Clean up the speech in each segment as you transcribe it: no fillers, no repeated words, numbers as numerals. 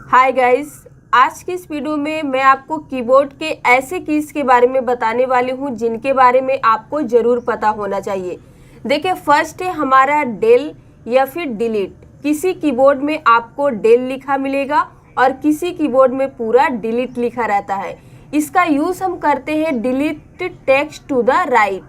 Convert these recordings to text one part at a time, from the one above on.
Hi guys, आज की इस वीडियो में मैं आपको कीबोर्ड के ऐसे कीज के बारे में बताने वाली हूं जिनके बारे में आपको ज़रूर पता होना चाहिए। देखिए, फर्स्ट है हमारा डेल या फिर डिलीट। किसी कीबोर्ड में आपको डेल लिखा मिलेगा और किसी कीबोर्ड में पूरा डिलीट लिखा रहता है। इसका यूज़ हम करते हैं delete text to the right.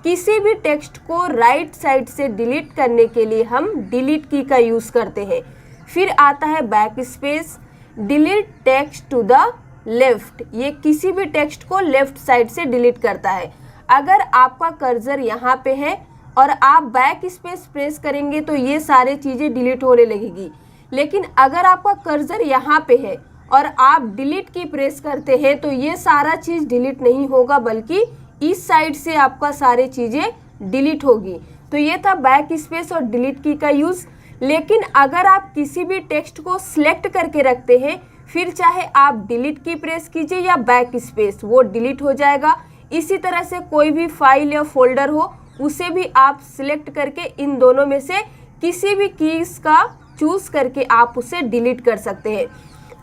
किसी भी टेक्स्ट को राइट साइड से डिलीट करने के लिए हम डिलीट की का यूज़ करते हैं। फिर आता है back space, delete text to the left. ये किसी भी टेक्स्ट को लेफ्ट साइड से डिलीट करता है। अगर आपका कर्सर यहाँ पे है और आप बैक स्पेस प्रेस करेंगे तो ये सारी चीज़ें डिलीट होने लगेगी। लेकिन अगर आपका कर्सर यहाँ पे है और आप डिलीट की प्रेस करते हैं तो ये सारा चीज़ डिलीट नहीं होगा, बल्कि इस साइड से आपका सारी चीज़ें डिलीट होगी। तो ये था बैक स्पेस और डिलीट की का यूज़। लेकिन अगर आप किसी भी टेक्स्ट को सिलेक्ट करके रखते हैं, फिर चाहे आप डिलीट की प्रेस कीजिए या बैक स्पेस, वो डिलीट हो जाएगा। इसी तरह से कोई भी फाइल या फोल्डर हो उसे भी आप सिलेक्ट करके इन दोनों में से किसी भी कीज का चूज करके आप उसे डिलीट कर सकते हैं।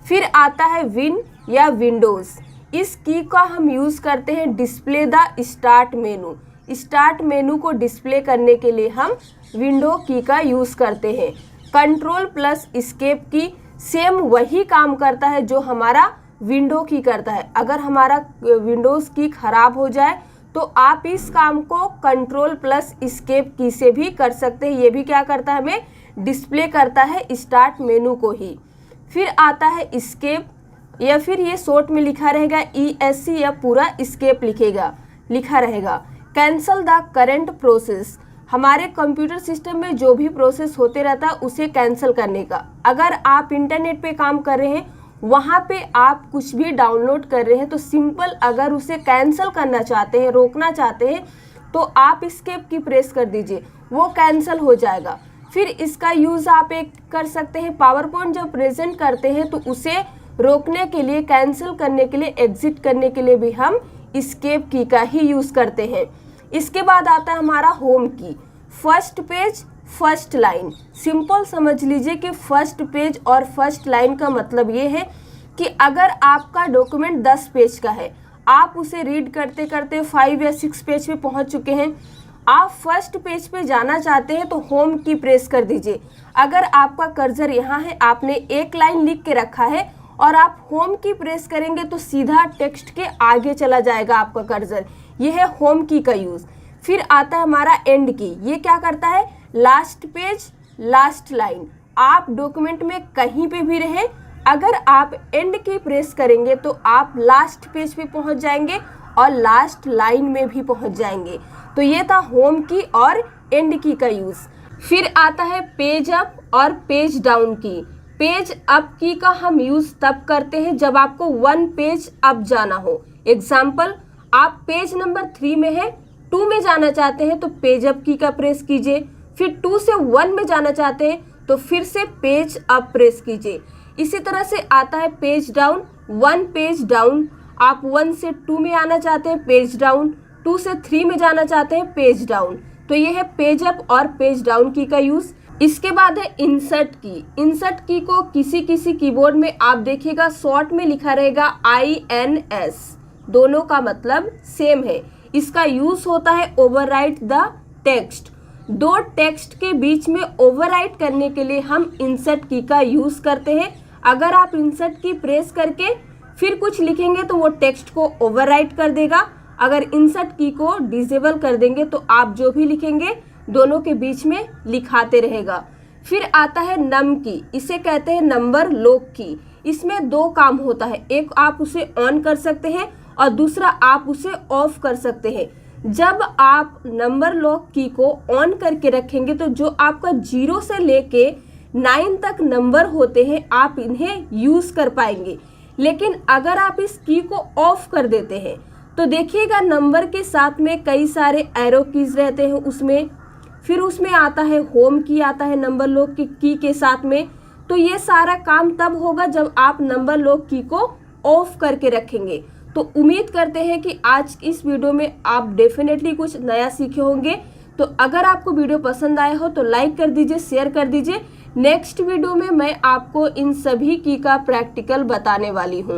फिर आता है विन या विंडोज़। इस की का हम यूज़ करते हैं display the start menu. Start menu को डिस्प्ले करने के लिए हम विंडो की का यूज़ करते हैं। कंट्रोल प्लस एस्केप की सेम वही काम करता है जो हमारा विंडो की करता है। अगर हमारा विंडोज़ की खराब हो जाए तो आप इस काम को कंट्रोल प्लस एस्केप की से भी कर सकते हैं। ये भी क्या करता है, हमें डिस्प्ले करता है स्टार्ट मेनू को ही। फिर आता है एस्केप, या फिर ये शॉर्ट में लिखा रहेगा ESC या पूरा एस्केप लिखा रहेगा। Cancel the current process. हमारे कंप्यूटर सिस्टम में जो भी प्रोसेस होते रहता है उसे कैंसिल करने का। अगर आप इंटरनेट पे काम कर रहे हैं, वहाँ पे आप कुछ भी डाउनलोड कर रहे हैं, तो सिंपल अगर उसे कैंसिल करना चाहते हैं, रोकना चाहते हैं, तो आप एस्केप की प्रेस कर दीजिए, वो कैंसिल हो जाएगा। फिर इसका यूज़ आप एक कर सकते हैं, पावर पॉइंट जब प्रेजेंट करते हैं तो उसे रोकने के लिए, कैंसिल करने के लिए, एग्जिट करने के लिए भी हम एस्केप की का ही यूज़ करते हैं। इसके बाद आता है हमारा होम की। First page first line. Simple समझ लीजिए कि फर्स्ट पेज और फर्स्ट लाइन का मतलब ये है कि अगर आपका डॉक्यूमेंट 10 पेज का है, आप उसे रीड करते करते 5 या 6 पेज पे पहुंच चुके हैं, आप फर्स्ट पेज पे जाना चाहते हैं तो होम की प्रेस कर दीजिए। अगर आपका कर्सर यहाँ है, आपने एक लाइन लिख के रखा है और आप होम की प्रेस करेंगे तो सीधा टेक्स्ट के आगे चला जाएगा आपका कर्सर। यह है होम की का यूज़। फिर आता है हमारा एंड की। ये क्या करता है, लास्ट पेज लास्ट लाइन। आप डॉक्यूमेंट में कहीं पे भी रहें, अगर आप एंड की प्रेस करेंगे तो आप लास्ट पेज पे पहुंच जाएंगे और लास्ट लाइन में भी पहुंच जाएंगे। तो ये था होम की और एंड की का यूज़। फिर आता है पेज अप और पेज डाउन की। पेज अप की का हम यूज़ तब करते हैं जब आपको 1 पेज अप जाना हो। एग्जाम्पल, आप पेज नंबर 3 में है, 2 में जाना चाहते हैं तो पेज अप की का प्रेस कीजिए। फिर 2 से 1 में जाना चाहते हैं तो फिर से पेज अप प्रेस कीजिए। इसी तरह से आता है पेज डाउन, 1 पेज डाउन। आप 1 से 2 में आना चाहते हैं, पेज डाउन। 2 से 3 में जाना चाहते हैं, पेज डाउन। तो ये है पेज अप और पेज डाउन की का यूज़। इसके बाद है इंसर्ट की। इंसर्ट की को किसी किसी कीबोर्ड में आप देखिएगा शॉर्ट में लिखा रहेगा INS। दोनों का मतलब सेम है। इसका यूज होता है ओवरराइट द टेक्स्ट। 2 टेक्स्ट के बीच में ओवरराइट करने के लिए हम इंसर्ट की का यूज करते हैं। अगर आप इंसर्ट की प्रेस करके फिर कुछ लिखेंगे तो वो टेक्स्ट को ओवरराइट कर देगा। अगर इंसर्ट की को डिसेबल कर देंगे तो आप जो भी लिखेंगे दोनों के बीच में लिखाते रहेगा। फिर आता है नम की। इसे कहते हैं नंबर लॉक की। इसमें 2 काम होता है, एक आप उसे ऑन कर सकते हैं और दूसरा आप उसे ऑफ कर सकते हैं। जब आप नंबर लॉक की को ऑन करके रखेंगे तो जो आपका 0 से लेके 9 तक नंबर होते हैं, आप इन्हें यूज़ कर पाएंगे। लेकिन अगर आप इस की को ऑफ कर देते हैं तो देखिएगा नंबर के साथ में कई सारे एरो कीज रहते हैं उसमें। फिर उसमें आता है होम की, आता है नंबर लॉक की के साथ में। तो ये सारा काम तब होगा जब आप नंबर लॉक की को ऑफ करके रखेंगे। तो उम्मीद करते हैं कि आज इस वीडियो में आप डेफिनेटली कुछ नया सीखे होंगे। तो अगर आपको वीडियो पसंद आया हो तो लाइक कर दीजिए, शेयर कर दीजिए। नेक्स्ट वीडियो में मैं आपको इन सभी की का प्रैक्टिकल बताने वाली हूँ।